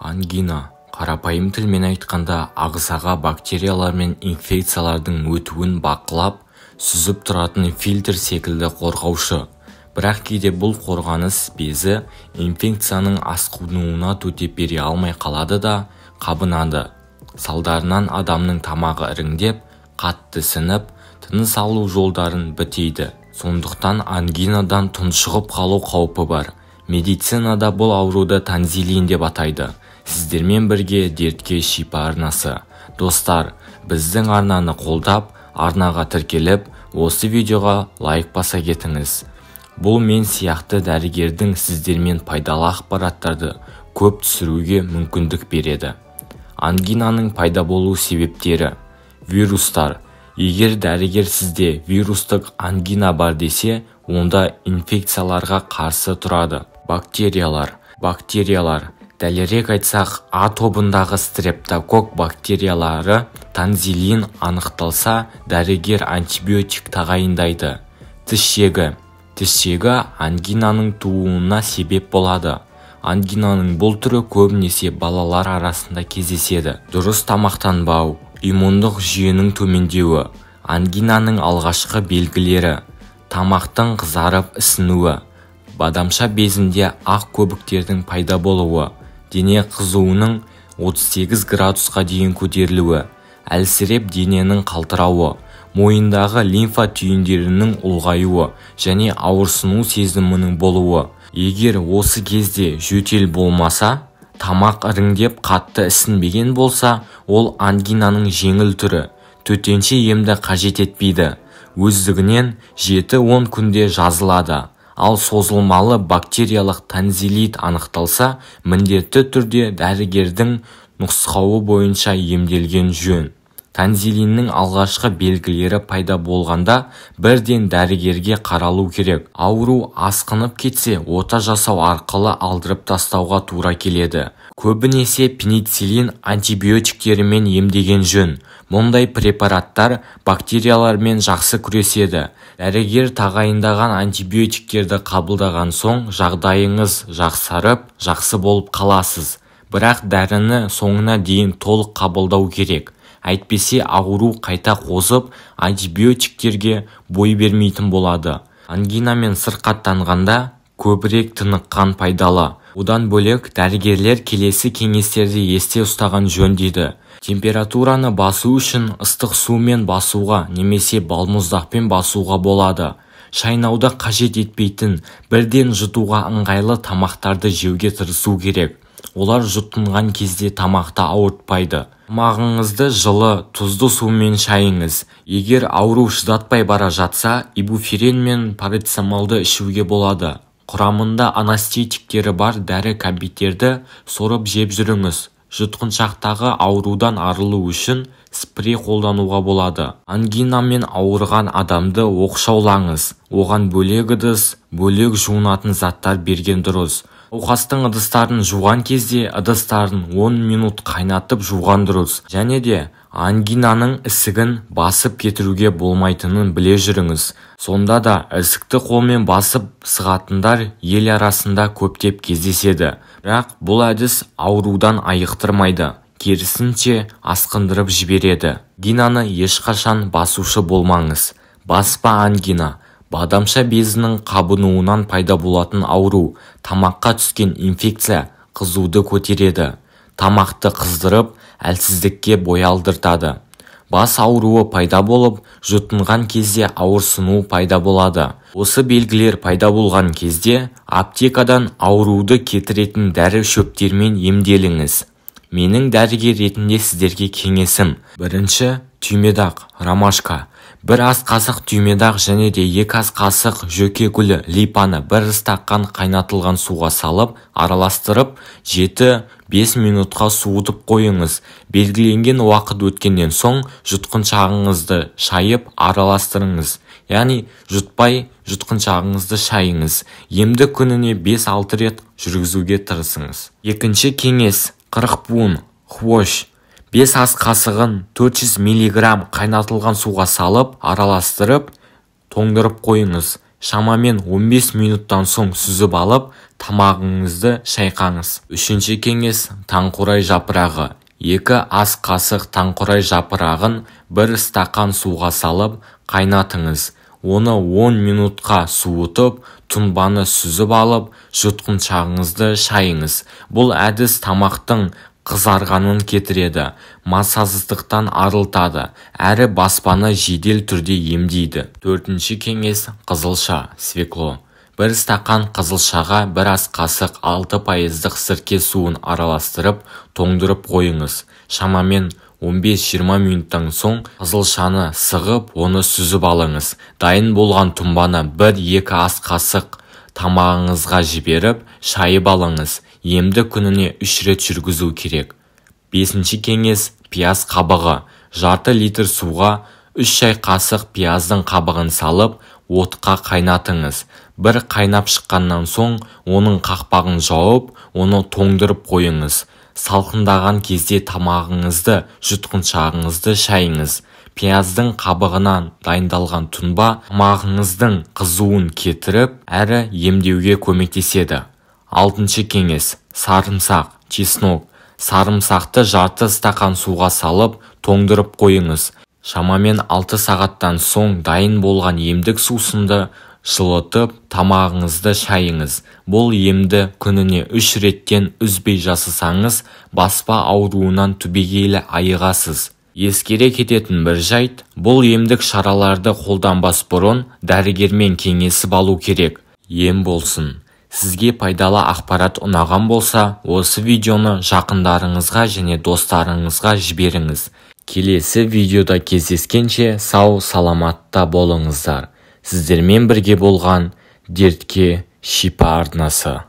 Ангина, қарапайым тілмен айтқанда, ағзаға бактериялар мен инфекциялардың өтуін бақылап, сүзіп тұратын фильтр секілді қорғаушы. Бірақ кейде бұл қорғаныс безі инфекцияның асқынуына төтеп бере алмай қалады да қабынады. Салдарынан адамның тамағы іріңдеп, қатты сініп, тыныс алу жолдарын бітейді. Сондықтан ангинадан тұншығып қалу қаупі бар. Медицинада бұл ауруды танзилин деп атайды. Сіздермен бірге дертке шипа арнасы. Достар, біздің арнаны қолдап, арнаға тіркеліп, осы видеоға лайк баса кетіңіз. Бұл мен сияқты дәрігердің сіздермен пайдалы ақпараттарды көп түсіруге мүмкіндік береді. Ангинаның пайда болу себептері. Вирустар. Егер дәрігер сізде вирустық ангина бар десе, онда инфекцияларға қарсы тұрады. Бактериялар. Дәлірек айтсақ, А тобындағы стрептокок бактериялары танзилин анықталса, дәрігер антибиотик тағайындайды. Тіс-шегі ангинаның тууына себеп болады. Ангинаның бұл түрі көбінесе балалар арасында кездеседі. Дұрыс тамақтанбау, иммундық жүйенің төмендеуі, ангинаның алғашқы белгілері, тамақтың қызарып ісінуі, бадамша безінде ақ көбіктердің пайда болуы, дене қызуының 38 градусқа дейін көтерілуі, әлсіреп дененің қалтырауы, мойындағы лимфа түйіндерінің ұлғаюы және ауырсыну сезімінің болуы. Егер осы кезде жөтел болмаса, тамақ іріңдеп қатты ісінбеген болса, ол ангинаның жеңіл түрі. Төтенше емді қажет етпейді. Өздігінен 7-10 күнде жазылады. Ал созылмалы бактериялық танзилит анықталса, міндетті түрде дәрігердің нұсқауы бойынша емделген жөн. Танзилиннің алғашқы белгілері пайда болғанда, бірден дәрігерге қаралу керек. Ауру асқынып кетсе, ота жасау арқылы алдырып тастауға тура келеді. Көбінесе пенициллин антибиотиктерімен емдеген жөн. Мұндай препараттар бактериялармен жақсы күреседі. Дәрігер тағайындаған антибиотиктерді қабылдаған соң, жағдайыңыз жақсарып, жақсы болып қаласыз. Бірақ дәріні соңына дейін толық қабылдау керек. Әйтпесе ауру қайта қозып, антибиотиктерге бой бермейтін болады. Ангинамен сырқаттанғанда көбірек тыныққан пайдалы. Одан бөлек дәрігерлер келесі кеңестерді есте ұстаған жөн дейді. Температураны басу үшін ыстық сумен басуға немесе балмұздақпен басуға болады. Шайнауды қажет етпейтін, бірден жұтуға ыңғайлы тамақтарды жеуге тырысу керек. Олар жұтынған кезде тамақты ауыртпайды. Тамағыңызды жылы, тұзды сумен шайыңыз. Егер ауру шыдатпай бара жатса, ибуферен мен парацетамолды ішуге болады. Құрамында анестетиктері бар дәрі-кәмпиттерді сорып жеп жүріңіз. Жұтқыншақтағы аурудан арылу үшін спрей қолдануға болады. Ангинамен ауырған адамды оқшаулаңыз. Оған бөлек ыдыс, бөлек жуынатын заттар берген дұрыс. Науқастың ыдыстарын жуған кезде ыдыстарын 10 минут қайнатып жуған дұрыс. Және де ангинаның ісігін басып кетіруге болмайтынын біле жүріңіз. Сонда да ісікті қолмен басып сығатындар ел арасында көптеп кездеседі. Бірақ бұл әдіс аурудан айықтырмайды. Керісінше асқындырып жібереді. Ангинаны ешқашан басушы болмаңыз. Баспа ангина. Бадамша безінің қабынуынан пайда болатын ауру. Тамаққа түскен инфекция қызуды көтереді. Тамақты қыздырып, әлсіздікке бой алдыртады. Бас ауруы пайда болып, жұтынған кезде ауырсыну пайда болады. Осы белгілер пайда болған кезде аптекадан ауруды кетіретін дәрі шөптермен емделіңіз. Менің дәрігер ретінде сіздерге кеңесім. Бірінші, түймедақ, ромашка. 1 ас қасық түймедақ және де 2 ас қасық жөке гүлі липаны 1 стакан қайнатылған суға салып, араластырып, 7-5 минутқа суытып қойыңыз. Белгіленген уақыт өткеннен соң жұтқыншағыңызды шайып араластырыңыз. Яғни жұтпай жұтқыншағыңызды шайыңыз. Емді күніне 5-6 рет жүргізуге тырысыңыз. Екінші кеңес, 40 буын, хвощ. 5 ас қасығын 400 мг қайнатылған суға салып, араластырып, тоңдырып қойыңыз. Шамамен 15 минуттан соң сүзіп алып, тамағыңызды шайқаңыз. Үшінші кеңес – таңқурай жапырағы. 2 ас қасық таңқурай жапырағын 1 стакан суға салып, қайнатыңыз. Оны 10 минутқа суытып, тұнбаны сүзіп алып, жұтқыншағыңызды шайыңыз. Бұл әдіс тамақтың қызарғанын кетіреді, масасыздықтан арылтады, әрі баспаны жедел түрде емдейді. Төртінші кеңес – қызылша, свекло. 1 стакан қызылшаға 1 ас қасық 6% сірке суын араластырып, тоңдырып қойыңыз. Шамамен 15-20 минуттан соң қызылшаны сығып, оны сүзіп алыңыз. Дайын болған тұнбаны 1-2 ас қасық тамағыңызға жіберіп, шайып алыңыз. Емді күніне 3 рет жүргізу керек. Бесінші кеңес – пияз қабығы. Жарты литр суға 3 шай қасық пияздың қабығын салып, отқа қайнатыңыз. 1 қайнап шыққаннан соң, оның қақпағын жауып, оны тоңдырып қойыңыз. Салқындаған кезде тамағыңызды, жұтқыншағыңызды шайыңыз. Пияздың қабығынан дайындалған тұнба тамағыңыздың қызуын кетіріп, әрі емдеуге көмектеседі. Алтыншы кеңес – сарымсақ, чеснок. Сарымсақты жарты стакан суға салып, тоңдырып қойыңыз. Шамамен 6 сағаттан соң дайын болған емдік сусынды жылытып, тамағыңызды шайыңыз. Бұл емді күніне 3 реттен үзбей жасасаңыз, баспа ауруынан түбегейлі айығасыз. Ескере кететін бір жайт, бұл емдік шараларды қолданбас бұрын дәрігермен кеңесіп алу керек. Ем болсын. Сізге пайдалы ақпарат ұнаған болса, осы видеоны жақындарыңызға және достарыңызға жіберіңіз. Келесі видеода кездескенше сау саламатта болыңыздар. Сіздермен бірге болған Дертке шипа арнасы.